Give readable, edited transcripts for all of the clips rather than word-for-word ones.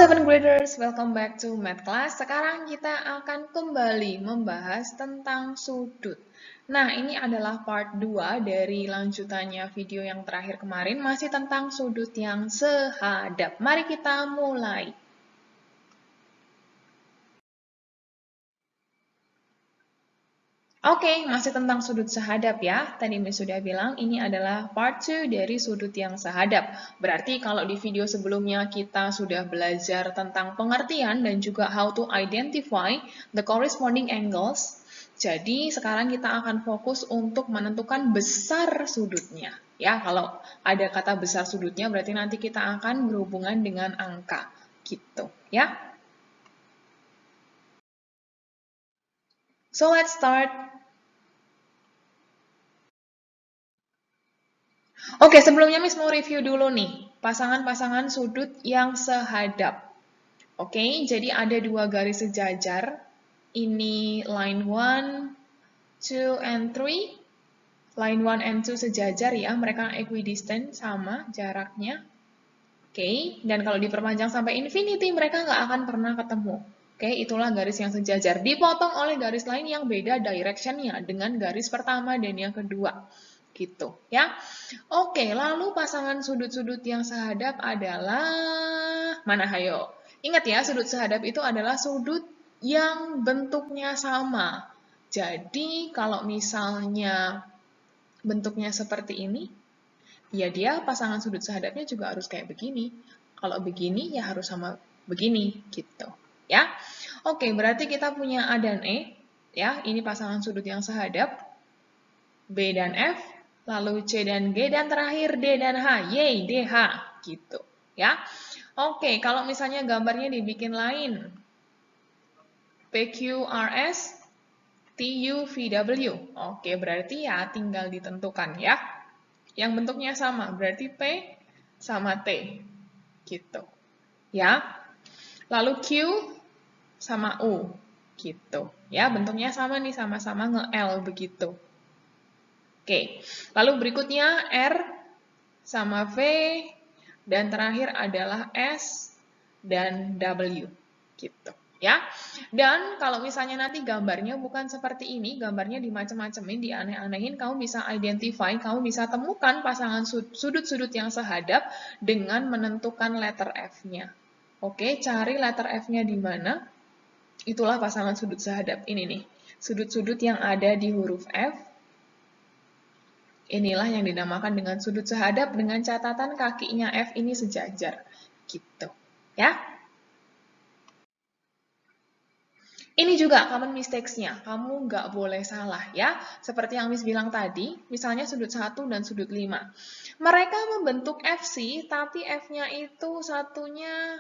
Seven graders, welcome back to Math Class. Sekarang kita akan kembali membahas tentang sudut. Nah, ini adalah part 2 dari lanjutannya video yang terakhir kemarin, masih tentang sudut yang sehadap. Mari kita mulai. Oke, masih tentang sudut sehadap ya. Tadi Miss sudah bilang ini adalah part 2 dari sudut yang sehadap. Berarti kalau di video sebelumnya kita sudah belajar tentang pengertian dan juga how to identify the corresponding angles. Jadi sekarang kita akan fokus untuk menentukan besar sudutnya. Ya, kalau ada kata besar sudutnya berarti nanti kita akan berhubungan dengan angka. Gitu, ya. So let's start. Oke, sebelumnya Miss mau review dulu nih, pasangan-pasangan sudut yang sehadap. Oke, jadi ada dua garis sejajar. Ini line 1, 2, and 3. Line 1 and 2 sejajar ya, mereka equidistant, sama jaraknya. Oke, dan kalau diperpanjang sampai infinity, mereka nggak akan pernah ketemu. Oke, itulah garis yang sejajar. Dipotong oleh garis lain yang beda direction-nya dengan garis pertama dan yang kedua. Gitu ya. Oke, lalu pasangan sudut-sudut yang sehadap adalah mana hayo? Ingat ya, sudut sehadap itu adalah sudut yang bentuknya sama. Jadi, kalau misalnya bentuknya seperti ini, ya dia pasangan sudut sehadapnya juga harus kayak begini. Kalau begini, ya harus sama begini, gitu. Ya. Oke, berarti kita punya A dan E. Ya, ini pasangan sudut yang sehadap. B dan F, lalu C dan G, dan terakhir D dan H. Yeay, DH. Gitu. Ya. Oke, kalau misalnya gambarnya dibikin lain. PQRS, TUVW. Oke, berarti ya tinggal ditentukan ya. Yang bentuknya sama, berarti P sama T. Gitu. Ya. Lalu Q sama U. Gitu. Ya, bentuknya sama nih, sama-sama nge-L begitu. Oke, lalu berikutnya R sama V, dan terakhir adalah S dan W, gitu ya. Dan kalau misalnya nanti gambarnya bukan seperti ini, gambarnya dimacem-macemin, dianeh-anehin, kamu bisa identify, kamu bisa temukan pasangan sudut-sudut yang sehadap dengan menentukan letter F-nya. Oke, cari letter F-nya di mana? Itulah pasangan sudut sehadap ini nih. Sudut-sudut yang ada di huruf F. Inilah yang dinamakan dengan sudut sehadap dengan catatan kakinya F ini sejajar. Gitu. Ya. Ini juga common mistakes-nya. Kamu nggak boleh salah ya. Seperti yang Miss bilang tadi, misalnya sudut 1 dan sudut 5. Mereka membentuk FC, tapi F-nya itu satunya...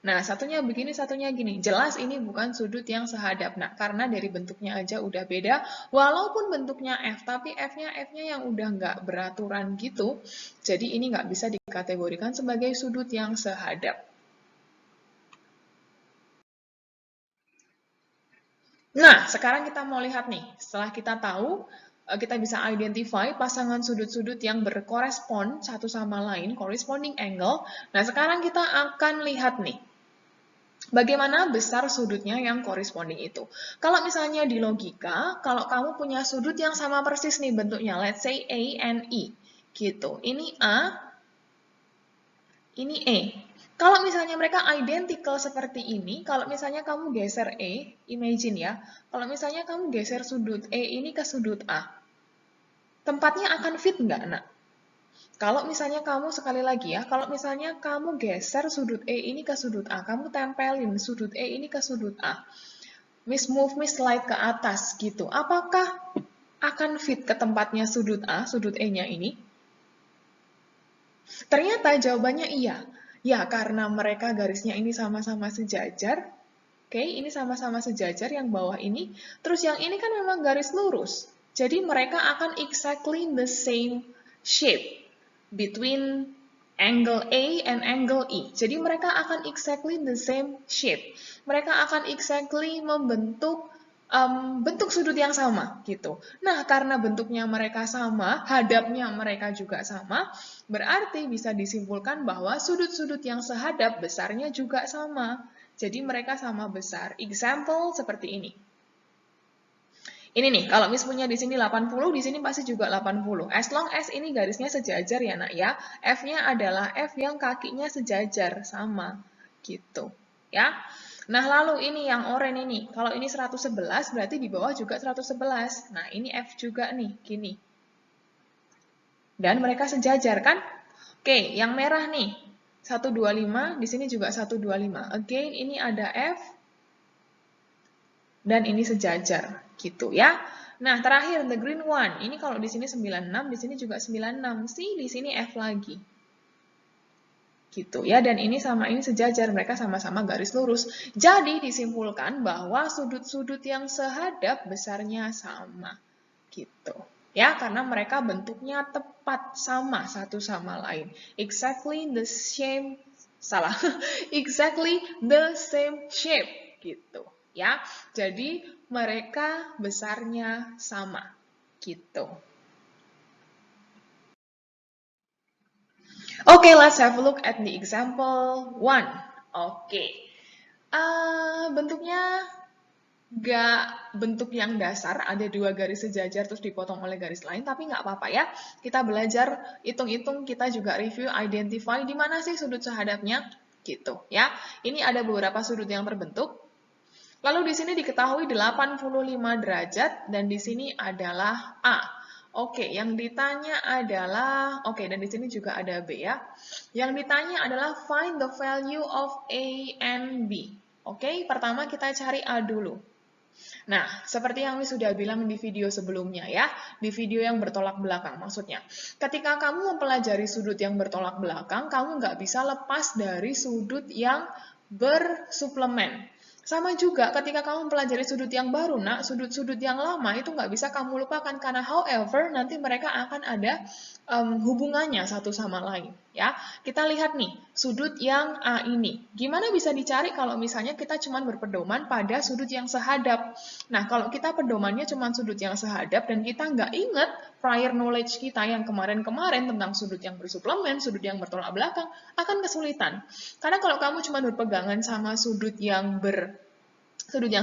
Nah, satunya begini, satunya gini. Jelas ini bukan sudut yang sehadap. Nah, karena dari bentuknya aja udah beda. Walaupun bentuknya F, tapi F-nya yang udah nggak beraturan gitu. Jadi ini nggak bisa dikategorikan sebagai sudut yang sehadap. Nah, sekarang kita mau lihat nih. Setelah kita tahu, kita bisa identify pasangan sudut-sudut yang berkorespond satu sama lain, corresponding angle. Nah, sekarang kita akan lihat nih. Bagaimana besar sudutnya yang corresponding itu. Kalau misalnya di logika, kalau kamu punya sudut yang sama persis nih bentuknya, let's say A and E, gitu. Ini A, ini E. Kalau misalnya mereka identical seperti ini, kalau misalnya kamu geser E, imagine ya, kalau misalnya kamu geser sudut E ini ke sudut A, tempatnya akan fit nggak, nak? Kalau misalnya kamu, sekali lagi ya, kalau misalnya kamu geser sudut E ini ke sudut A, kamu tempelin sudut E ini ke sudut A, Miss slide ke atas gitu, apakah akan fit ke tempatnya sudut A, sudut E-nya ini? Ternyata jawabannya iya. Ya, karena mereka garisnya ini sama-sama sejajar. Oke, ini sama-sama sejajar yang bawah ini. Terus yang ini kan memang garis lurus. Jadi mereka akan exactly the same shape between angle A and angle E. Jadi mereka akan exactly the same shape. Mereka akan exactly membentuk bentuk sudut yang sama gitu. Nah, karena bentuknya mereka sama, hadapnya mereka juga sama, berarti bisa disimpulkan bahwa sudut-sudut yang sehadap besarnya juga sama. Jadi mereka sama besar. Example seperti ini. Ini nih, kalau Miss punya di sini 80, di sini pasti juga 80. As long as ini garisnya sejajar ya nak ya. F-nya adalah F yang kakinya sejajar, sama. Gitu. Ya. Nah, lalu ini yang oranye ini. Kalau ini 111, berarti di bawah juga 111. Nah, ini F juga nih, gini. Dan mereka sejajar kan? Oke, yang merah nih. 125, di sini juga 125. Again, ini ada F, dan ini sejajar gitu ya. Nah, terakhir the green one. Ini kalau di sini 96, di sini juga 96. See, di sini F lagi. Gitu ya, dan ini sama ini sejajar, mereka sama-sama garis lurus. Jadi disimpulkan bahwa sudut-sudut yang sehadap besarnya sama. Gitu. Ya, karena mereka bentuknya tepat sama satu sama lain. Exactly the same exactly the same shape gitu. Ya, jadi mereka besarnya sama, gitu. Okay, let's have a look at the example 1. Oke, bentuknya nggak bentuk yang dasar, ada dua garis sejajar terus dipotong oleh garis lain, tapi nggak apa-apa ya. Kita belajar, hitung-hitung, kita juga review, identify di mana sih sudut sehadapnya, gitu ya. Ini ada beberapa sudut yang terbentuk. Lalu di sini diketahui 85 derajat dan di sini adalah A. Oke, yang ditanya adalah, oke, dan di sini juga ada B ya. Yang ditanya adalah find the value of A and B. Oke, pertama kita cari A dulu. Nah, seperti yang sudah bilang di video sebelumnya ya, di video yang bertolak belakang maksudnya. Ketika kamu mempelajari sudut yang bertolak belakang, kamu nggak bisa lepas dari sudut yang bersuplemen. Sama juga ketika kamu mempelajari sudut yang baru, nak, sudut-sudut yang lama itu nggak bisa kamu lupakan karena however nanti mereka akan ada hubungannya satu sama lain. Ya, kita lihat nih sudut yang A ini. Gimana bisa dicari kalau misalnya kita cuma berpedoman pada sudut yang sehadap? Nah, kalau kita pedomannya cuma sudut yang sehadap dan kita nggak ingat prior knowledge kita yang kemarin-kemarin tentang sudut yang bersuplemen, sudut yang bertolak belakang, akan kesulitan. Karena kalau kamu cuma berpegangan sama sudut yang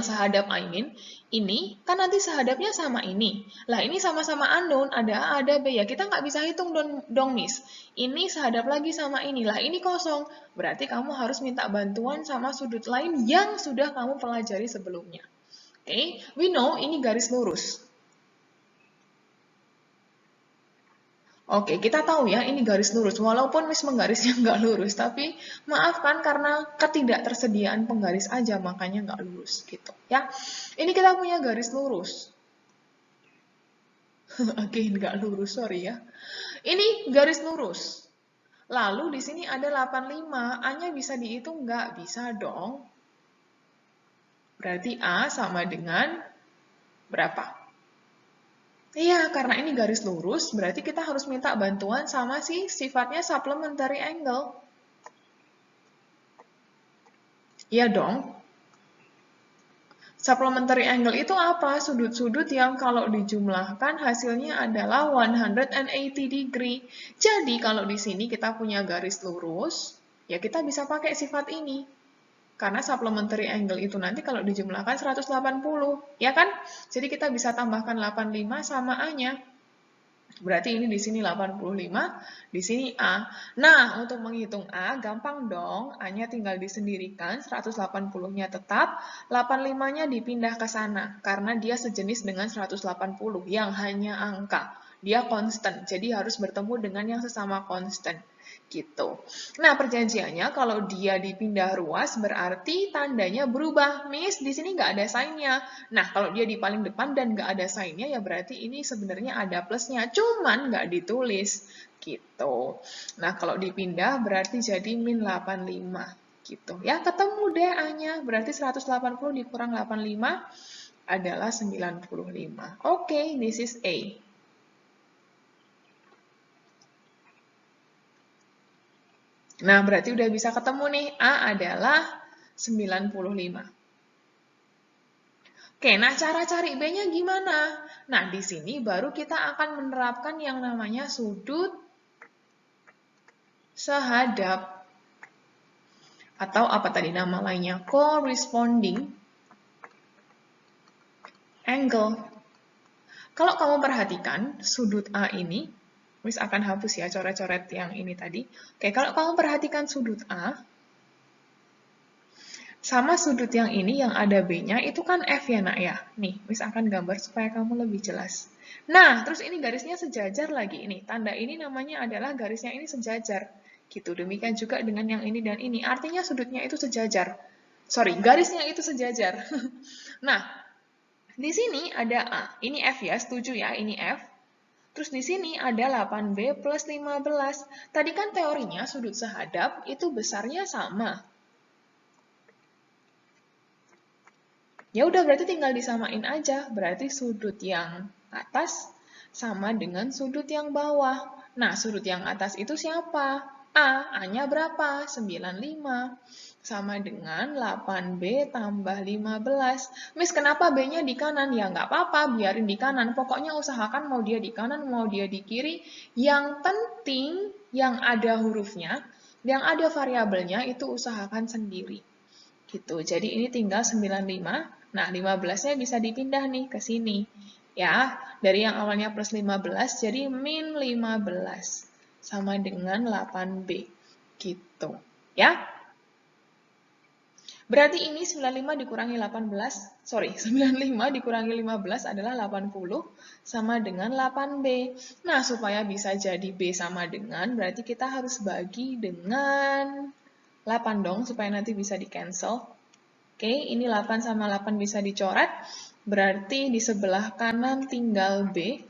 sehadap I mean, ini kan nanti sehadapnya sama ini. Lah ini sama-sama unknown, ada A, ada B ya. Kita nggak bisa hitung dong, Miss. Ini sehadap lagi sama ini. Lah ini kosong. Berarti kamu harus minta bantuan sama sudut lain yang sudah kamu pelajari sebelumnya. Oke, we know ini garis lurus. Oke, kita tahu ya ini garis lurus. Walaupun Miss menggarisnya nggak lurus, tapi maafkan karena ketidaktersediaan penggaris aja makanya nggak lurus gitu ya. Ini kita punya garis lurus. Again nggak lurus, sorry ya. Ini garis lurus. Lalu di sini ada 85, A-nya bisa dihitung nggak? Bisa dong. Berarti A sama dengan berapa? Iya, karena ini garis lurus, berarti kita harus minta bantuan sama si sifatnya supplementary angle. Iya dong. Supplementary angle itu apa? Sudut-sudut yang kalau dijumlahkan hasilnya adalah 180 degree. Jadi kalau di sini kita punya garis lurus, ya kita bisa pakai sifat ini. Karena supplementary angle itu nanti kalau dijumlahkan 180, ya kan? Jadi kita bisa tambahkan 85 sama A-nya. Berarti ini di sini 85, di sini A. Nah, untuk menghitung A, gampang dong. A-nya tinggal disendirikan, 180-nya tetap, 85-nya dipindah ke sana. Karena dia sejenis dengan 180, yang hanya angka. Dia konstan, jadi harus bertemu dengan yang sesama konstan. Gitu. Nah, perjanjiannya kalau dia dipindah ruas berarti tandanya berubah. Miss, di sini nggak ada sign-nya. Nah, kalau dia di paling depan dan nggak ada sign-nya, ya berarti ini sebenarnya ada plusnya. Cuman nggak ditulis. Gitu. Nah, kalau dipindah berarti jadi min 85. Gitu. Ya, ketemu deh A-nya. Berarti 180 dikurang 85 adalah 95. Oke, this is A. Nah, berarti udah bisa ketemu nih, A adalah 95. Oke, nah cara cari B-nya gimana? Nah, di sini baru kita akan menerapkan yang namanya sudut sehadap. Atau apa tadi nama lainnya? Corresponding angle. Kalau kamu perhatikan, sudut A ini, Miss akan hapus ya coret-coret yang ini tadi. Oke, kalau kamu perhatikan sudut A, sama sudut yang ini yang ada B-nya, itu kan F ya nak ya. Nih, Miss akan gambar supaya kamu lebih jelas. Nah, terus ini garisnya sejajar lagi. Ini, tanda ini namanya adalah garisnya ini sejajar. Gitu, demikian juga dengan yang ini dan ini. Artinya sudutnya itu sejajar. Sorry, garisnya itu sejajar. Nah, di sini ada A. Ini F ya, setuju ya, ini F. Terus di sini ada 8B plus 15. Tadi kan teorinya sudut sehadap itu besarnya sama. Ya udah berarti tinggal disamain aja. Berarti sudut yang atas sama dengan sudut yang bawah. Nah, sudut yang atas itu siapa? A. A-nya berapa? 95. Sama dengan 8B tambah 15. Miss, kenapa B-nya di kanan? Ya nggak apa-apa, biarin di kanan. Pokoknya usahakan mau dia di kanan, mau dia di kiri. Yang penting yang ada hurufnya, yang ada variabelnya itu usahakan sendiri. Gitu. Jadi ini tinggal 95. Nah, 15-nya bisa dipindah nih ke sini. Ya, dari yang awalnya plus 15 jadi min 15. Sama dengan 8B. Gitu. Ya. Berarti ini 95 dikurangi 18, sorry, 95 dikurangi 15 adalah 80 sama dengan 8B. Nah, supaya bisa jadi B sama dengan, berarti kita harus bagi dengan 8 dong, supaya nanti bisa di-cancel. Oke, ini 8 sama 8 bisa dicoret, berarti di sebelah kanan tinggal B.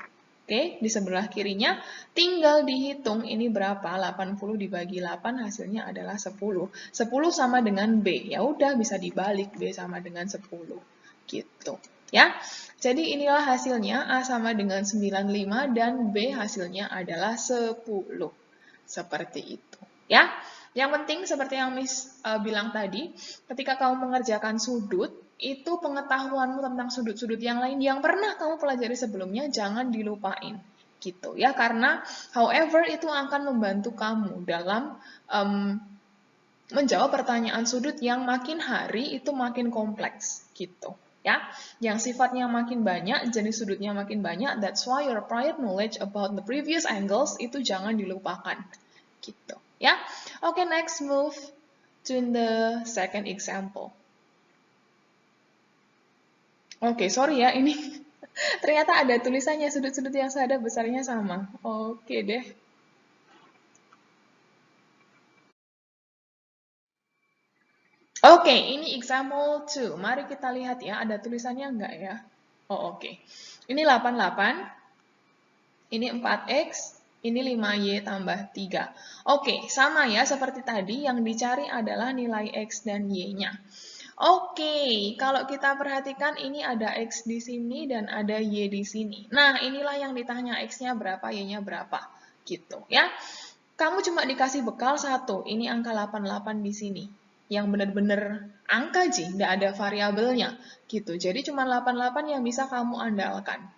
Oke, di sebelah kirinya tinggal dihitung ini berapa, 80 dibagi 8 hasilnya adalah 10. 10 sama dengan B, ya udah bisa dibalik B sama dengan 10. Gitu, ya. Jadi inilah hasilnya, A sama dengan 95 dan B hasilnya adalah 10. Seperti itu, ya. Yang penting seperti yang Miss bilang tadi, ketika kamu mengerjakan sudut, itu pengetahuanmu tentang sudut-sudut yang lain yang pernah kamu pelajari sebelumnya jangan dilupain. Gitu ya, karena however itu akan membantu kamu dalam menjawab pertanyaan sudut yang makin hari itu makin kompleks gitu. Ya, yang sifatnya makin banyak, jenis sudutnya makin banyak, that's why your prior knowledge about the previous angles itu jangan dilupakan. Gitu. Ya, oke, next move to the second example. Oke, sorry ya, ini ternyata ada tulisannya sudut-sudut yang sehadap besarnya sama. Oke deh. Oke, ini example 2. Mari kita lihat ya, ada tulisannya enggak ya? Oh, oke. Ini 88, ini 4X, ini 5Y tambah 3. Oke, sama ya seperti tadi, yang dicari adalah nilai X dan Y-nya. Oke, kalau kita perhatikan ini ada X di sini dan ada Y di sini. Nah, inilah yang ditanya X-nya berapa, Y-nya berapa. Gitu ya. Kamu cuma dikasih bekal satu, ini angka 88 di sini. Yang benar-benar angka J, nggak ada variabelnya. Gitu. Jadi cuma 88 yang bisa kamu andalkan.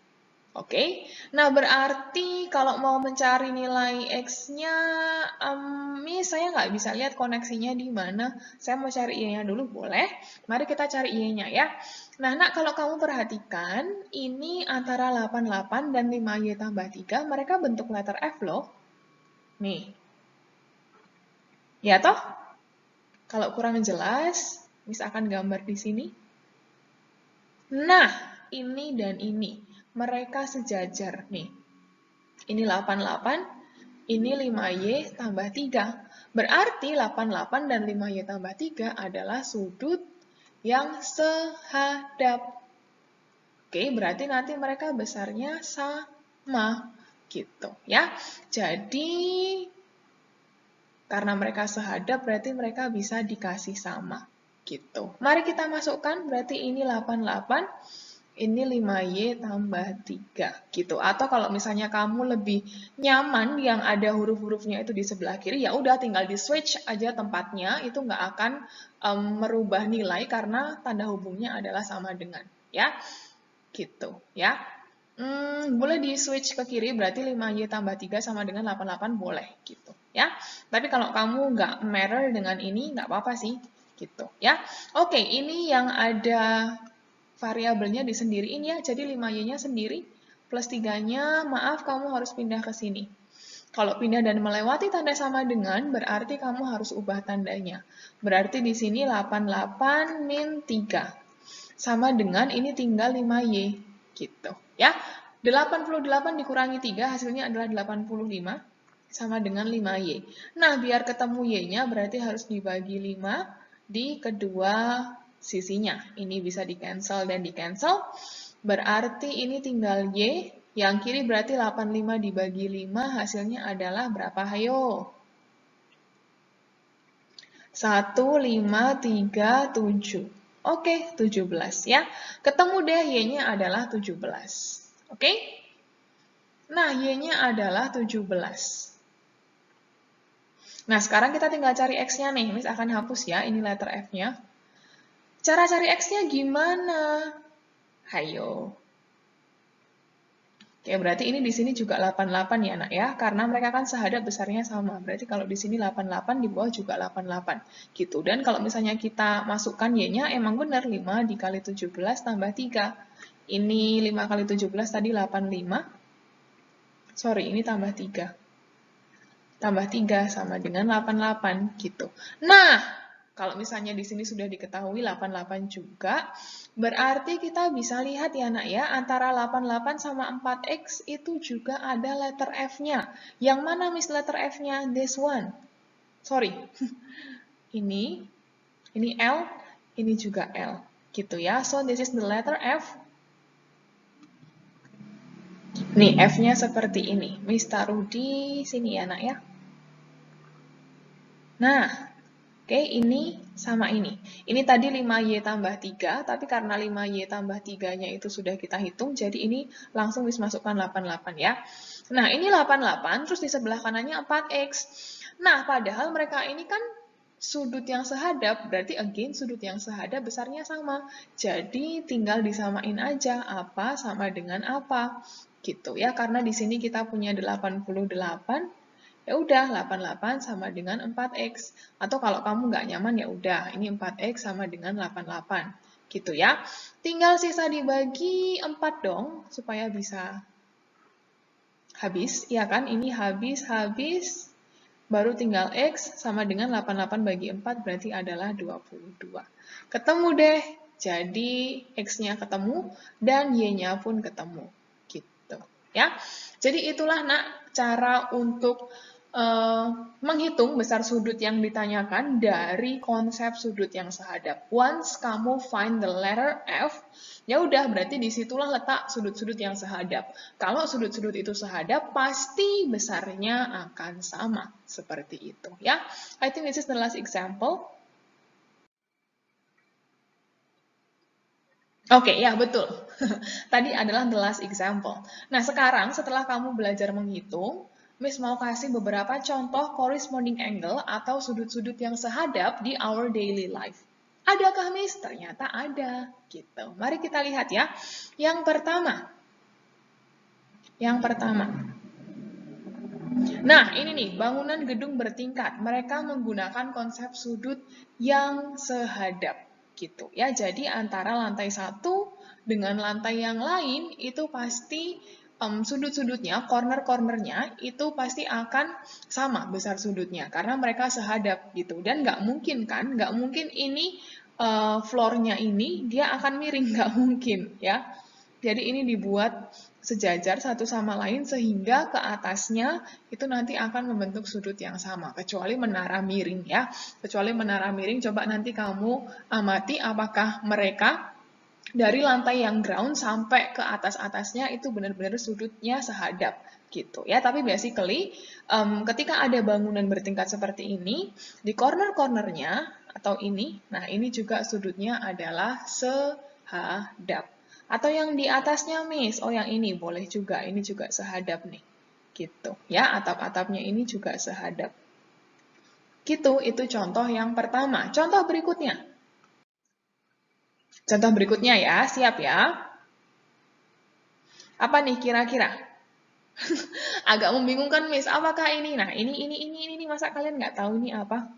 Oke, nah berarti kalau mau mencari nilai X-nya, saya nggak bisa lihat koneksinya di mana. Saya mau cari Y-nya dulu, boleh? Mari kita cari Y-nya ya. Nah, nak, kalau kamu perhatikan, ini antara 88 dan 5Y tambah 3, mereka bentuk letter F loh. Nih. Ya toh? Kalau kurang jelas, Miss akan gambar di sini. Nah, ini dan ini. Mereka sejajar nih. Ini 88, ini 5Y tambah 3. Berarti 88 dan 5Y tambah 3 adalah sudut yang sehadap. Oke, berarti nanti mereka besarnya sama. Gitu ya. Jadi, karena mereka sehadap, berarti mereka bisa dikasih sama. Gitu. Mari kita masukkan, berarti ini 88. Ini 5Y tambah 3 gitu. Atau kalau misalnya kamu lebih nyaman yang ada huruf-hurufnya itu di sebelah kiri, ya udah tinggal di switch aja tempatnya, itu nggak akan merubah nilai karena tanda hubungnya adalah sama dengan. ya. Gitu, ya. Boleh di switch ke kiri, berarti 5Y tambah 3 sama dengan 88, boleh, gitu, ya. Tapi kalau kamu nggak matter dengan ini, nggak apa-apa sih, gitu, ya. Oke, ini yang ada variabelnya disendiriin ya, jadi 5Y-nya sendiri, plus 3-nya, maaf, kamu harus pindah ke sini. Kalau pindah dan melewati tanda sama dengan, berarti kamu harus ubah tandanya. Berarti di sini 88 min 3. Sama dengan ini tinggal 5Y, gitu ya. 88 dikurangi 3 hasilnya adalah 85 sama dengan 5Y. Nah, biar ketemu Y-nya berarti harus dibagi 5 di kedua sisinya. Ini bisa di-cancel dan di-cancel. Berarti ini tinggal Y, yang kiri berarti 85 dibagi 5 hasilnya adalah berapa? Hayo. 1, 5, 3, 7. Oke, 17 ya. Ketemu deh Y-nya adalah 17. Oke? Nah, Y-nya adalah 17. Nah, sekarang kita tinggal cari X-nya nih. Miss akan hapus ya, ini letter F-nya. Cara cari X-nya gimana? Hayo. Oke, berarti ini di sini juga 88 ya, Nak ya. Karena mereka kan sehadap besarnya sama. Berarti kalau di sini 88, di bawah juga 88. Gitu. Dan kalau misalnya kita masukkan Y-nya, emang benar 5 dikali 17 tambah 3. Ini 5 kali 17 tadi 85. Sorry, ini tambah 3. Tambah 3 sama dengan 88 gitu. Nah, kalau misalnya di sini sudah diketahui 88 juga, berarti kita bisa lihat ya Nak ya, antara 88 sama 4X itu juga ada letter F-nya. Yang mana Miss letter F-nya? This one. Sorry. Ini L, ini juga L. Gitu ya. So, this is the letter F. Nih, F-nya seperti ini. Miss taruh di sini ya Nak ya. Nah, oke, ini sama ini. Ini tadi 5Y tambah 3, tapi karena 5Y tambah 3-nya itu sudah kita hitung, jadi ini langsung masukkan 88 ya. Nah, ini 88, terus di sebelah kanannya 4X. Nah, padahal mereka ini kan sudut yang sehadap, berarti again sudut yang sehadap besarnya sama. Jadi tinggal disamain aja, apa sama dengan apa. Gitu ya, karena di sini kita punya 88, ya udah 88 sama dengan 4X. Atau kalau kamu nggak nyaman ya udah, ini 4X sama dengan 88. Gitu ya. Tinggal sisa dibagi 4 dong, supaya bisa habis. Ya kan, ini habis, baru tinggal X sama dengan 88 bagi 4 berarti adalah 22. Ketemu deh, jadi X-nya ketemu dan Y-nya pun ketemu. Gitu ya. Jadi itulah Nak cara untuk menghitung besar sudut yang ditanyakan dari konsep sudut yang sehadap. Once kamu find the letter F, ya udah berarti disitulah letak sudut-sudut yang sehadap. Kalau sudut-sudut itu sehadap, pasti besarnya akan sama. Seperti itu ya. I think this is the last example. Oke, ya betul. Tadi adalah the last example. Nah, sekarang setelah kamu belajar menghitung, Miss mau kasih beberapa contoh corresponding angle atau sudut-sudut yang sehadap di our daily life. Adakah Miss? Ternyata ada. Gitu. Mari kita lihat ya. Yang pertama. Nah, ini nih, bangunan gedung bertingkat. Mereka menggunakan konsep sudut yang sehadap. Gitu ya. Jadi antara lantai satu dengan lantai yang lain itu pasti sudut-sudutnya, corner-cornernya itu pasti akan sama besar sudutnya karena mereka sehadap gitu. Dan nggak mungkin kan, nggak mungkin ini floor-nya ini dia akan miring, nggak mungkin ya. Jadi ini dibuat sejajar satu sama lain sehingga ke atasnya itu nanti akan membentuk sudut yang sama. Kecuali menara miring ya. Kecuali menara miring, coba nanti kamu amati apakah mereka dari lantai yang ground sampai ke atas-atasnya itu benar-benar sudutnya sehadap gitu ya. Tapi basically ketika ada bangunan bertingkat seperti ini, di corner-cornernya atau ini, nah ini juga sudutnya adalah sehadap. Atau yang di atasnya, Miss, oh yang ini boleh juga, ini juga sehadap nih. Gitu ya, atap-atapnya ini juga sehadap. Gitu, itu contoh yang pertama. Contoh berikutnya. Contoh berikutnya ya, siap ya. Apa nih kira-kira? Agak membingungkan, Miss. Apakah ini? Nah, ini masa kalian nggak tahu ini apa?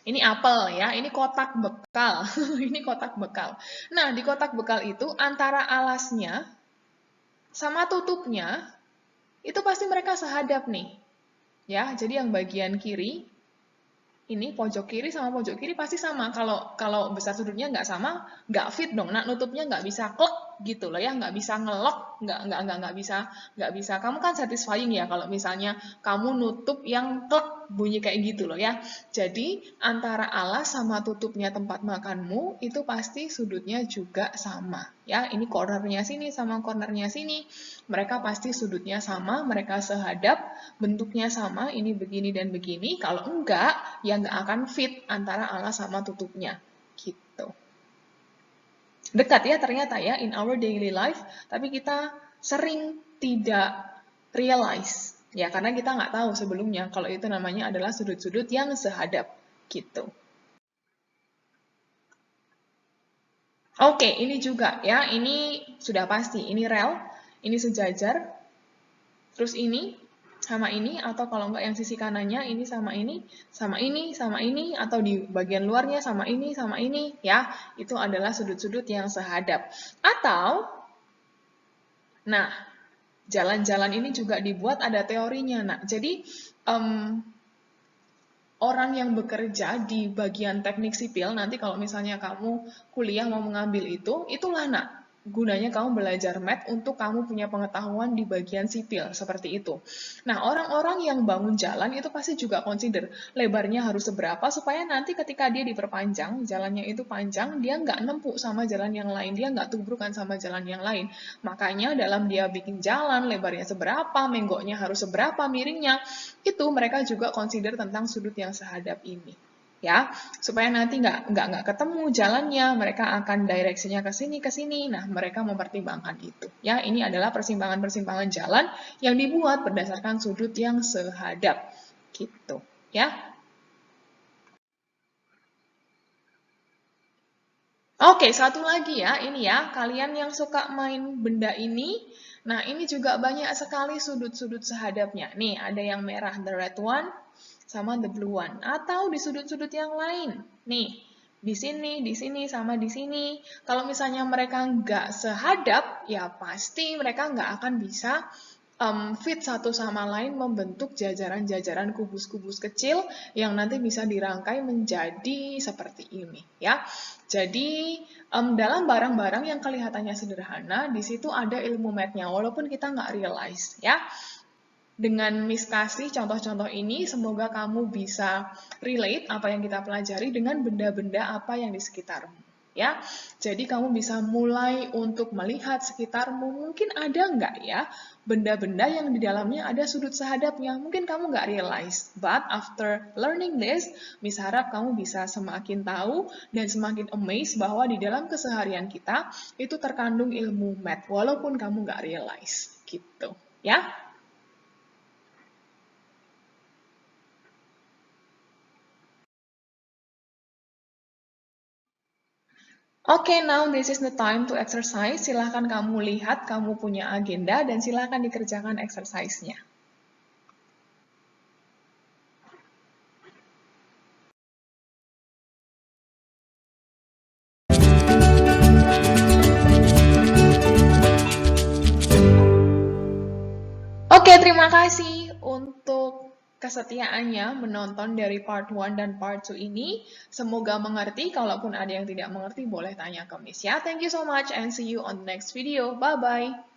Ini apel ya, ini kotak bekal. Ini kotak bekal. Nah, di kotak bekal itu antara alasnya sama tutupnya itu pasti mereka sehadap nih. Ya, jadi yang bagian kiri ini pojok kiri sama pojok kiri pasti sama. Kalau besar sudutnya nggak sama, nggak fit dong. Nah, nutupnya nggak bisa klek gitu loh ya, nggak bisa ngelok, nggak bisa. Kamu kan satisfying ya kalau misalnya kamu nutup yang klek bunyi kayak gitu loh ya. Jadi antara alas sama tutupnya tempat makanmu itu pasti sudutnya juga sama ya. Ini cornernya sini sama cornernya sini. Mereka pasti sudutnya sama, mereka sehadap, bentuknya sama, ini begini dan begini. Kalau enggak, ya nggak akan fit antara alas sama tutupnya. Gitu. Dekat ya ternyata ya, in our daily life, tapi kita sering tidak realize. Ya, karena kita nggak tahu sebelumnya kalau itu namanya adalah sudut-sudut yang sehadap. Gitu. Oke, ini juga ya, ini sudah pasti, ini rel, ini sejajar, terus ini sama ini, atau kalau enggak yang sisi kanannya, ini sama ini, sama ini, sama ini, atau di bagian luarnya sama ini, ya, itu adalah sudut-sudut yang sehadap. Atau, nah, jalan-jalan ini juga dibuat ada teorinya, nah, jadi, orang yang bekerja di bagian teknik sipil, nanti kalau misalnya kamu kuliah mau mengambil itu, itulah nak, gunanya kamu belajar math untuk kamu punya pengetahuan di bagian sipil, seperti itu. Nah, orang-orang yang bangun jalan itu pasti juga consider lebarnya harus seberapa, supaya nanti ketika dia diperpanjang, jalannya itu panjang, dia nggak nempuk sama jalan yang lain, dia nggak tubrukan sama jalan yang lain. Makanya dalam dia bikin jalan, lebarnya seberapa, menggoknya harus seberapa, miringnya, itu mereka juga consider tentang sudut yang sehadap ini. Ya, supaya nanti nggak ketemu jalannya, mereka akan direksinya ke sini. Nah, mereka mempertimbangkan itu. Ya, ini adalah persimpangan-persimpangan jalan yang dibuat berdasarkan sudut yang sehadap. Gitu, ya. Oke, satu lagi ya, ini ya, kalian yang suka main benda ini, nah ini juga banyak sekali sudut-sudut sehadapnya. Nih, ada yang merah, the red one, sama the blue one. Atau di sudut-sudut yang lain. Nih, di sini, sama di sini. Kalau misalnya mereka nggak sehadap, ya pasti mereka nggak akan bisa fit satu sama lain membentuk jajaran-jajaran kubus-kubus kecil yang nanti bisa dirangkai menjadi seperti ini. Ya, jadi dalam barang-barang yang kelihatannya sederhana, di situ ada ilmu math-nya, walaupun kita nggak realize. Ya, dengan Miss kasih contoh-contoh ini, semoga kamu bisa relate apa yang kita pelajari dengan benda-benda apa yang di sekitarmu. Ya, jadi kamu bisa mulai untuk melihat sekitarmu. Mungkin ada nggak ya benda-benda yang di dalamnya ada sudut sehadapnya? Mungkin kamu nggak realize, but after learning this, Miss harap kamu bisa semakin tahu dan semakin amazed bahwa di dalam keseharian kita itu terkandung ilmu math, walaupun kamu nggak realize. Gitu, ya. Oke, now this is the time to exercise. Silahkan kamu lihat, kamu punya agenda, dan silahkan dikerjakan exercise-nya. Oke, terima kasih untuk kesetiaannya menonton dari part 1 dan part 2 ini. Semoga mengerti, kalaupun ada yang tidak mengerti boleh tanya ke Miss ya. Thank you so much and see you on the next video. Bye-bye.